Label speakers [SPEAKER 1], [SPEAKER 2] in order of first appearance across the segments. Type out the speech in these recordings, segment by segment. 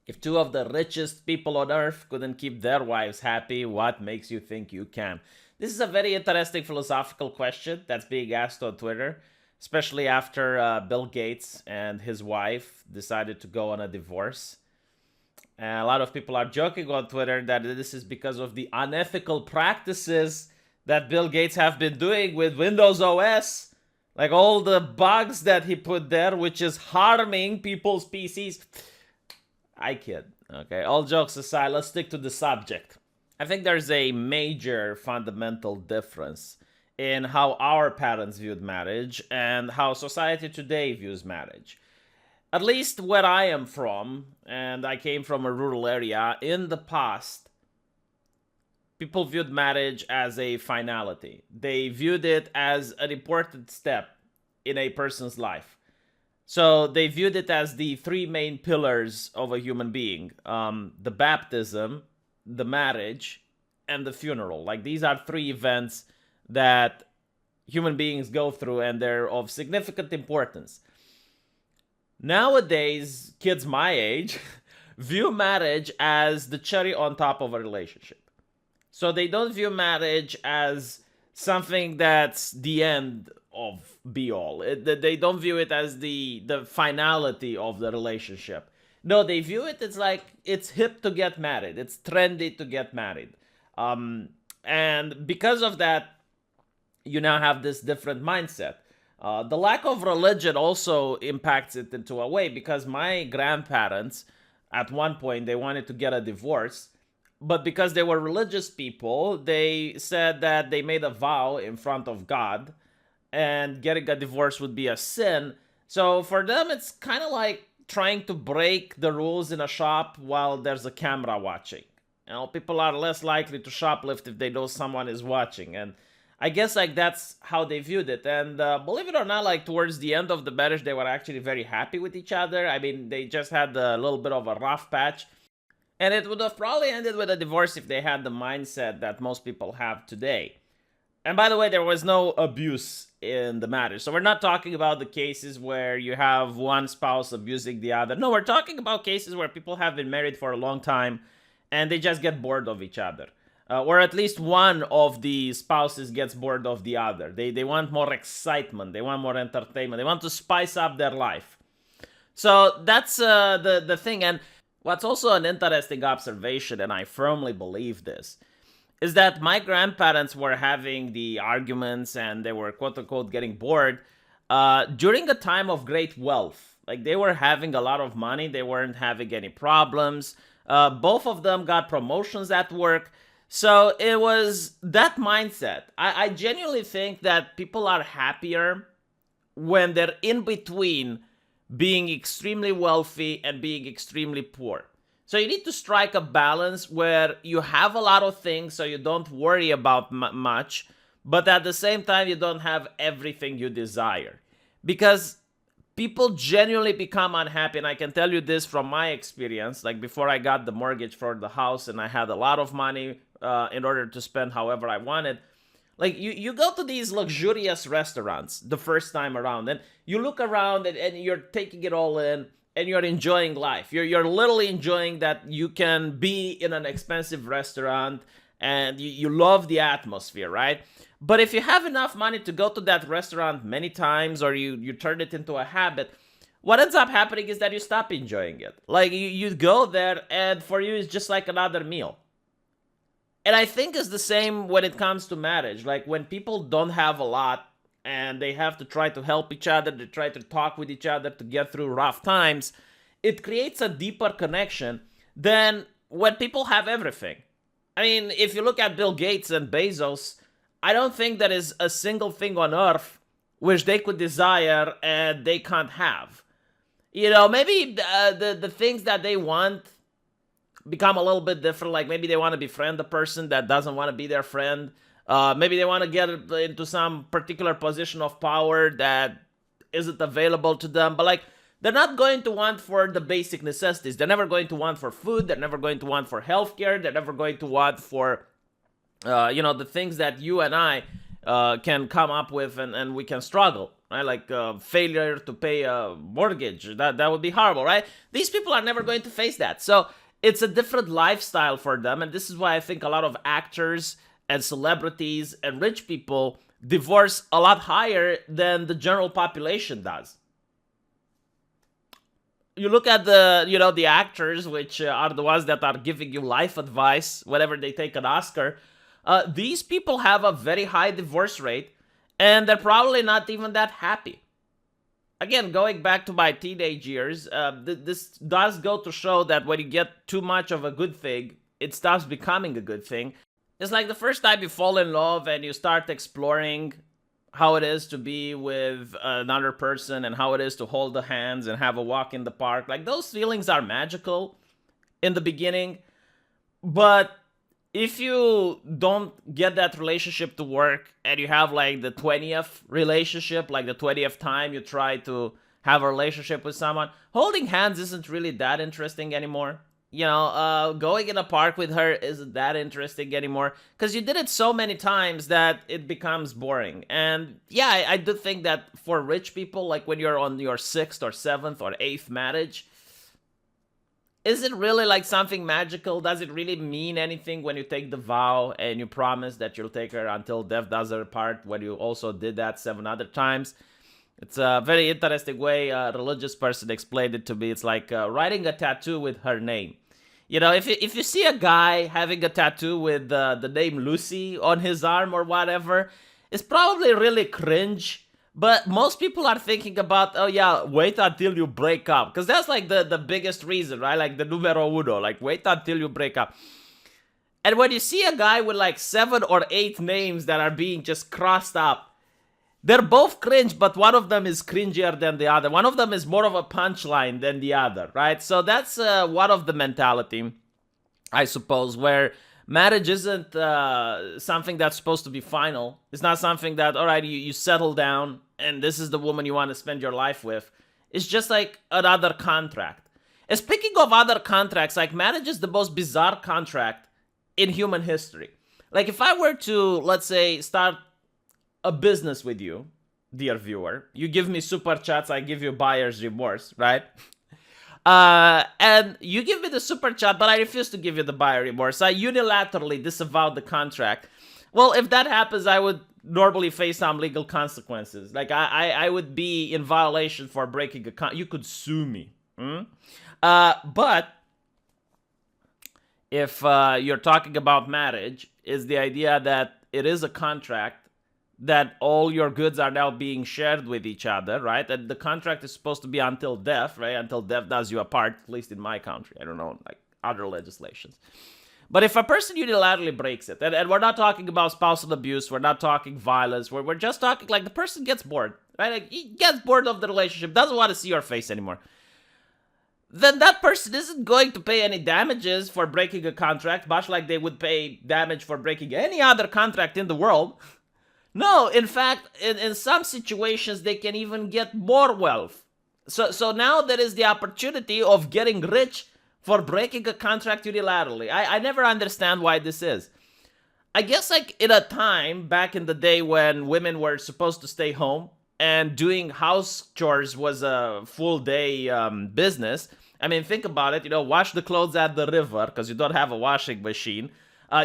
[SPEAKER 1] If two of the richest people on earth couldn't keep their wives happy, what makes you think you can? This is a very interesting philosophical question that's being asked on Twitter, especially after Bill Gates and his wife decided to go on a divorce. And a lot of people are joking on Twitter that this is because of the unethical practices that Bill Gates have been doing with Windows OS. Like all the bugs that he put there, which is harming people's PCs. I kid. Okay, all jokes aside, let's stick to the subject. I think there's a major fundamental difference in how our parents viewed marriage and how society today views marriage. At least where I am from, and I came from a rural area, in the past, people viewed marriage as a finality. They viewed it as an important step in a person's life. So they viewed it as the three main pillars of a human being: the baptism, the marriage, and the funeral. Like these are three events that human beings go through, and they're of significant importance. Nowadays, kids my age view marriage as the cherry on top of a relationship. So they don't view marriage as something that's the end of be all. They don't view it as the finality of the relationship. No, they view it as like it's hip to get married. It's trendy to get married. And because of that, you now have this different mindset. The lack of religion also impacts it into a way, because my grandparents, at one point, they wanted to get a divorce, but because they were religious people, they said that they made a vow in front of God and getting a divorce would be a sin. So for them, it's kind of like trying to break the rules in a shop while there's a camera watching. You know, people are less likely to shoplift if they know someone is watching. And I guess like that's how they viewed it. And believe it or not, like towards the end of the marriage, they were actually very happy with each other. I mean, they just had a little bit of a rough patch. And it would have probably ended with a divorce if they had the mindset that most people have today. And by the way, there was no abuse in the matter. So we're not talking about the cases where you have one spouse abusing the other. No, we're talking about cases where people have been married for a long time and they just get bored of each other. Or at least one of the spouses gets bored of the other. They want more excitement. They want more entertainment. They want to spice up their life. So that's the thing. And what's also an interesting observation, and I firmly believe this, is that my grandparents were having the arguments and they were quote unquote getting bored during a time of great wealth. Like they were having a lot of money. They weren't having any problems. Both of them got promotions at work. So it was that mindset. I genuinely think that people are happier when they're in between being extremely wealthy and being extremely poor. So you need to strike a balance where you have a lot of things so you don't worry about much, but at the same time you don't have everything you desire. Because people genuinely become unhappy, and I can tell you this from my experience. Like before I got the mortgage for the house and I had a lot of money in order to spend however I wanted, like you go to these luxurious restaurants the first time around and you look around and you're taking it all in and you're enjoying life. You're literally enjoying that you can be in an expensive restaurant and you love the atmosphere, right? But if you have enough money to go to that restaurant many times, or you turn it into a habit, what ends up happening is that you stop enjoying it. Like you go there and for you it's just like another meal. And I think it's the same when it comes to marriage. Like when people don't have a lot and they have to try to help each other, they try to talk with each other to get through rough times, it creates a deeper connection than when people have everything. I mean, if you look at Bill Gates and Bezos, I don't think there is a single thing on earth which they could desire and they can't have. You know, maybe the things that they want become a little bit different. Like maybe they want to befriend a person that doesn't want to be their friend. Maybe they want to get into some particular position of power that isn't available to them. But like, they're not going to want for the basic necessities. They're never going to want for food. They're never going to want for healthcare. They're never going to want for, the things that you and I can come up with and we can struggle right? Like failure to pay a mortgage. That would be horrible, right? These people are never going to face that. So it's a different lifestyle for them. And this is why I think a lot of actors and celebrities and rich people divorce a lot higher than the general population does. You look at the actors, which are the ones that are giving you life advice whenever they take an Oscar. These people have a very high divorce rate, and they're probably not even that happy. Again, going back to my teenage years, this does go to show that when you get too much of a good thing, it stops becoming a good thing. It's like the first time you fall in love and you start exploring how it is to be with another person and how it is to hold the hands and have a walk in the park. Like, those feelings are magical in the beginning, but if you don't get that relationship to work and you have like the 20th relationship, like the 20th time you try to have a relationship with someone, holding hands isn't really that interesting anymore. Going in a park with her isn't that interesting anymore because you did it so many times that it becomes boring. And yeah, I do think that for rich people, like when you're on your 6th or 7th or 8th marriage, is it really like something magical? Does it really mean anything when you take the vow and you promise that you'll take her until death does her part, when you also did that 7 other times? It's a very interesting way a religious person explained it to me. It's like writing a tattoo with her name. If you see a guy having a tattoo with the name Lucy on his arm or whatever, it's probably really cringe. But most people are thinking about, oh yeah, wait until you break up. Because that's like the biggest reason, right? Like the numero uno, like wait until you break up. And when you see a guy with like 7 or 8 names that are being just crossed up, they're both cringe, but one of them is cringier than the other. One of them is more of a punchline than the other, right? So that's one of the mentality, I suppose, where marriage isn't something that's supposed to be final. It's not something that, all right, you settle down and this is the woman you want to spend your life with. It's just like another contract. And speaking of other contracts, like marriage is the most bizarre contract in human history. Like if I were to, let's say, start a business with you, dear viewer, you give me super chats, I give you buyer's remorse, right? And you give me the super chat, but I refuse to give you the buyer remorse. I unilaterally disavowed the contract. Well, if that happens, I would normally face some legal consequences. Like I would be in violation for breaking a contract. You could sue me. But if you're talking about marriage, is the idea that it is a contract, that all your goods are now being shared with each other, right? And the contract is supposed to be until death, right? Until death does you apart, at least in my country. I don't know, like other legislations. But if a person unilaterally breaks it, and we're not talking about spousal abuse, we're not talking violence, we're just talking like the person gets bored, right? Like he gets bored of the relationship, doesn't want to see your face anymore. Then that person isn't going to pay any damages for breaking a contract, much like they would pay damage for breaking any other contract in the world. No, in fact, in some situations, they can even get more wealth. So now there is the opportunity of getting rich for breaking a contract unilaterally. I never understand why this is. I guess like in a time back in the day when women were supposed to stay home and doing house chores was a full day business. I mean, think about it, wash the clothes at the river because you don't have a washing machine.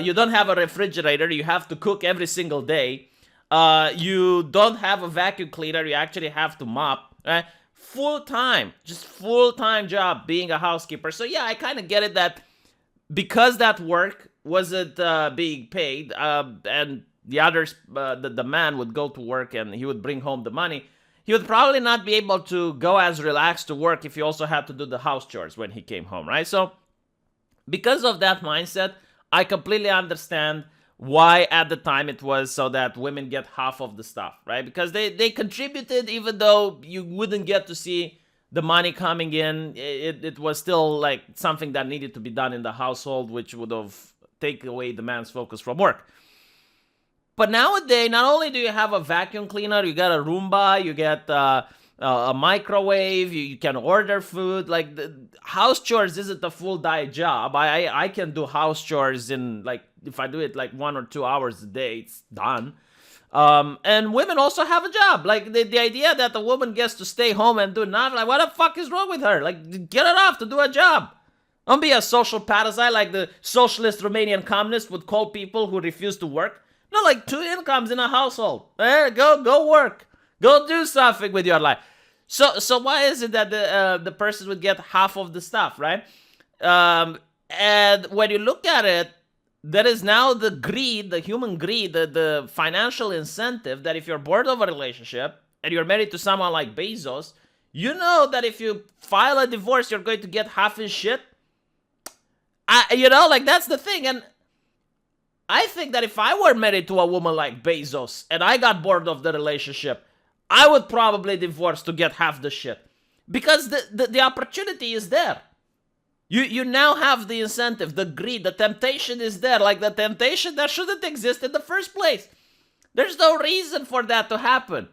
[SPEAKER 1] You don't have a refrigerator. You have to cook every single day. You don't have a vacuum cleaner. You actually have to mop, right? Full-time job being a housekeeper. So yeah, I kind of get it that because that work wasn't being paid, and the others, the man would go to work and he would bring home the money, he would probably not be able to go as relaxed to work if he also had to do the house chores when he came home, right? So because of that mindset, I completely understand why at the time it was so that women get half of the stuff, right? Because they contributed even though you wouldn't get to see the money coming in. It was still like something that needed to be done in the household, which would have taken away the man's focus from work. But nowadays, not only do you have a vacuum cleaner, you got a Roomba, you get a microwave, you can order food. Like the house chores isn't a full-day job. I can do house chores in like, if I do it like 1 or 2 hours a day, it's done. And women also have a job. Like the idea that the woman gets to stay home and do nothing, like what the fuck is wrong with her? Like get her off to do a job. Don't be a social parasite like the socialist Romanian communist would call people who refuse to work. No, like 2 incomes in a household. Go work. Go do something with your life. So why is it that the person would get half of the stuff, right? And when you look at it, there is now the greed, the human greed, the financial incentive that if you're bored of a relationship and you're married to someone like Bezos, you know that if you file a divorce, you're going to get half his shit. Like that's the thing. And I think that if I were married to a woman like Bezos and I got bored of the relationship, I would probably divorce to get half the shit. Because the opportunity is there. You now have the incentive, the greed, the temptation is there. Like the temptation that shouldn't exist in the first place. There's no reason for that to happen.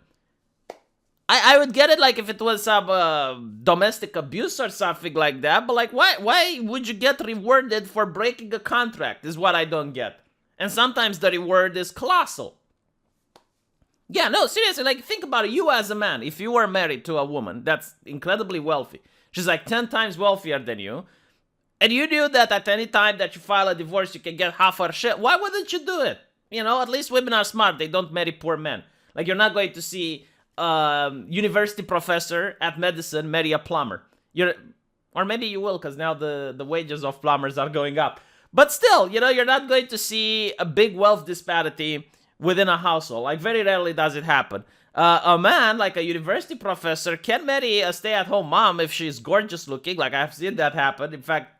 [SPEAKER 1] I would get it like if it was some domestic abuse or something like that. But like why would you get rewarded for breaking a contract is what I don't get. And sometimes the reward is colossal. Yeah, no, seriously, like think about it. You as a man, if you were married to a woman that's incredibly wealthy, she's like 10 times wealthier than you, and you knew that at any time that you file a divorce, you can get half her shit, why wouldn't you do it? At least women are smart. They don't marry poor men. Like you're not going to see university professor at medicine marry a plumber. Or maybe you will, because now the wages of plumbers are going up. But still, you're not going to see a big wealth disparity within a household. Like very rarely does it happen. A man, like a university professor, can marry a stay-at-home mom if she's gorgeous looking. Like I've seen that happen. In fact,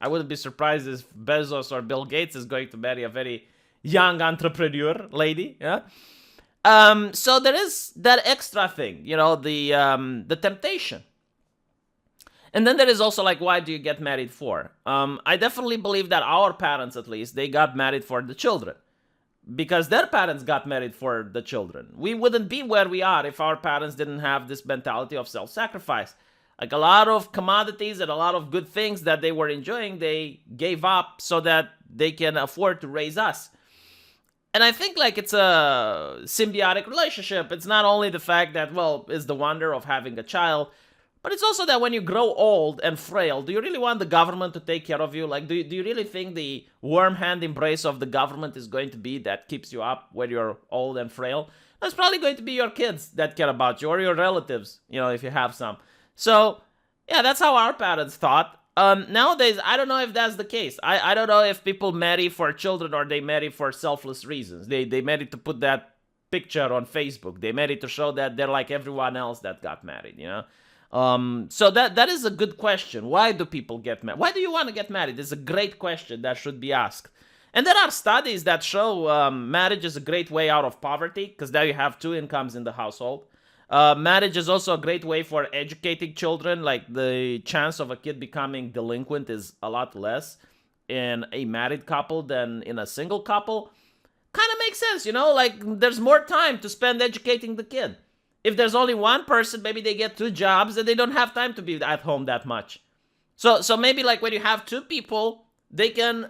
[SPEAKER 1] I wouldn't be surprised if Bezos or Bill Gates is going to marry a very young entrepreneur lady. Yeah. So there is that extra thing, the temptation. And then there is also like, why do you get married for? I definitely believe that our parents, at least, they got married for the children. Because their parents got married for the children. We wouldn't be where we are if our parents didn't have this mentality of self-sacrifice. Like a lot of commodities and a lot of good things that they were enjoying, they gave up so that they can afford to raise us. And I think like it's a symbiotic relationship. It's not only the fact that, it's the wonder of having a child, but it's also that when you grow old and frail, do you really want the government to take care of you? Like, do you really think the warm hand embrace of the government is going to be that keeps you up when you're old and frail? That's probably going to be your kids that care about you or your relatives, if you have some. So, yeah, that's how our parents thought. Nowadays, I don't know if that's the case. I don't know if people marry for children or they marry for selfless reasons. They marry to put that picture on Facebook. They marry to show that they're like everyone else that got married, So that is a good question. Why do people get married? Why do you want to get married? It's a great question that should be asked. And there are studies that show marriage is a great way out of poverty because there you have 2 incomes in the household. Marriage is also a great way for educating children. Like the chance of a kid becoming delinquent is a lot less in a married couple than in a single couple. Kind of makes sense, like there's more time to spend educating the kid. If there's only one person, maybe they get 2 jobs and they don't have time to be at home that much. So maybe like when you have 2 people, they can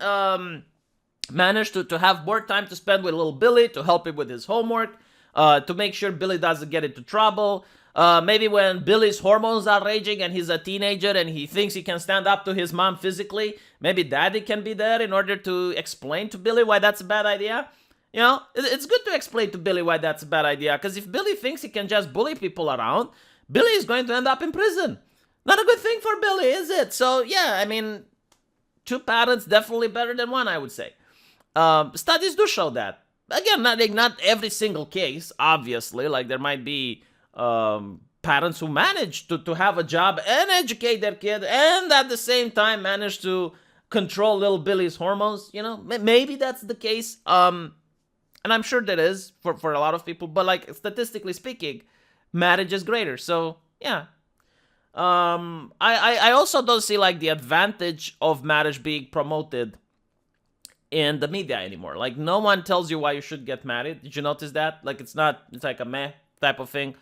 [SPEAKER 1] manage to have more time to spend with little Billy, to help him with his homework, to make sure Billy doesn't get into trouble. Maybe when Billy's hormones are raging and he's a teenager and he thinks he can stand up to his mom physically, maybe daddy can be there in order to explain to Billy why that's a bad idea. It's good to explain to Billy why that's a bad idea, because if Billy thinks he can just bully people around, Billy is going to end up in prison. Not a good thing for Billy, is it? So, yeah, I mean, 2 parents definitely better than 1, I would say. Studies do show that. Again, not every single case, obviously. Like, there might be parents who manage to have a job and educate their kid and at the same time manage to control little Billy's hormones. Maybe that's the case. And I'm sure that is for a lot of people. But, like, statistically speaking, marriage is greater. So, yeah. I also don't see, like, the advantage of marriage being promoted in the media anymore. Like, no one tells you why you should get married. Did you notice that? Like, it's like a meh type of thing.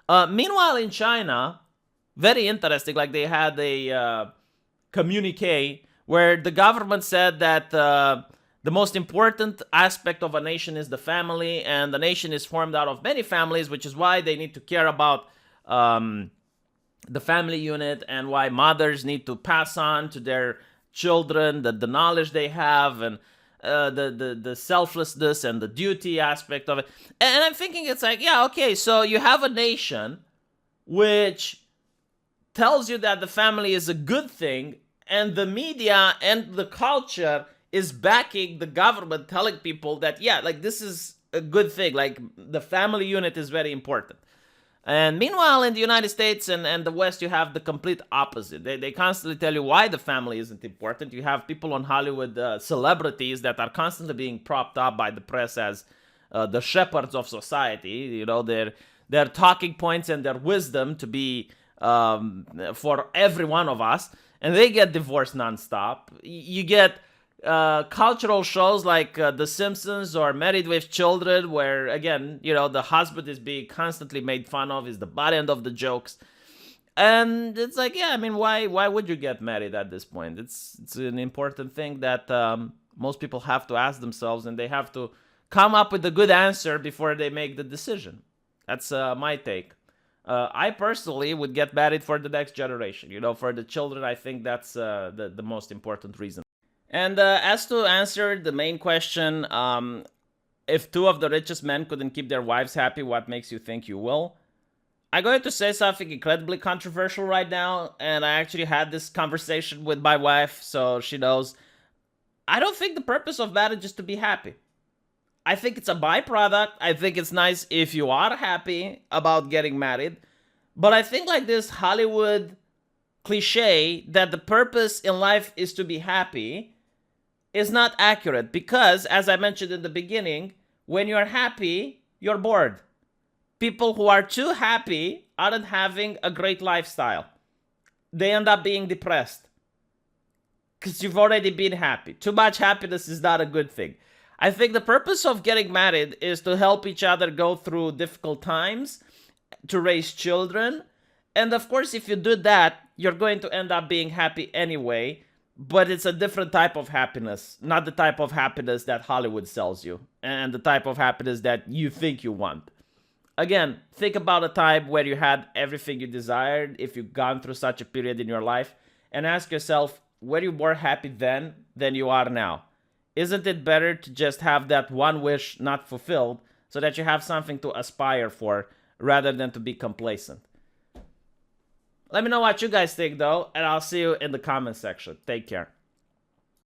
[SPEAKER 1] Meanwhile, in China, very interesting, like, they had a communique where the government said that The most important aspect of a nation is the family, and the nation is formed out of many families, which is why they need to care about the family unit, and why mothers need to pass on to their children the knowledge they have, and the selflessness and the duty aspect of it. And I'm thinking, it's like, yeah, okay, so you have a nation which tells you that the family is a good thing, and the media and the culture is backing the government, telling people that, yeah, like, this is a good thing, like, the family unit is very important. And meanwhile, in the United States and the West, you have the complete opposite. They constantly tell you why the family isn't important. You have people on Hollywood, celebrities that are constantly being propped up by the press as the shepherds of society. You know, their talking points and their wisdom to be for every one of us. And they get divorced nonstop. You get cultural shows like The Simpsons or Married with Children, where, again, you know, the husband is being constantly made fun of, is the butt end of the jokes. And it's like, yeah, I mean, why would you get married at this point? It's an important thing that most people have to ask themselves, and they have to come up with a good answer before they make the decision. That's my take. I personally would get married for the next generation. You know, for the children, I think that's the most important reason. And as to answer the main question, if two of the richest men couldn't keep their wives happy, what makes you think you will? I'm going to say something incredibly controversial right now, and I actually had this conversation with my wife, so she knows. I don't think the purpose of marriage is to be happy. I think it's a byproduct. I think it's nice if you are happy about getting married, but I think, like, this Hollywood cliche that the purpose in life is to be happy is not accurate, because, as I mentioned in the beginning, when you're happy, you're bored. People who are too happy aren't having a great lifestyle. They end up being depressed because you've already been happy. Too much happiness is not a good thing. I think the purpose of getting married is to help each other go through difficult times, to raise children, and of course, if you do that, you're going to end up being happy anyway. But it's a different type of happiness, not the type of happiness that Hollywood sells you, and the type of happiness that you think you want. Again, think about a time where you had everything you desired, if you've gone through such a period in your life, and ask yourself, were you more happy then than you are now? Isn't it better to just have that one wish not fulfilled, so that you have something to aspire for, rather than to be complacent? Let me know what you guys think, though, and I'll see you in the comment section. Take care.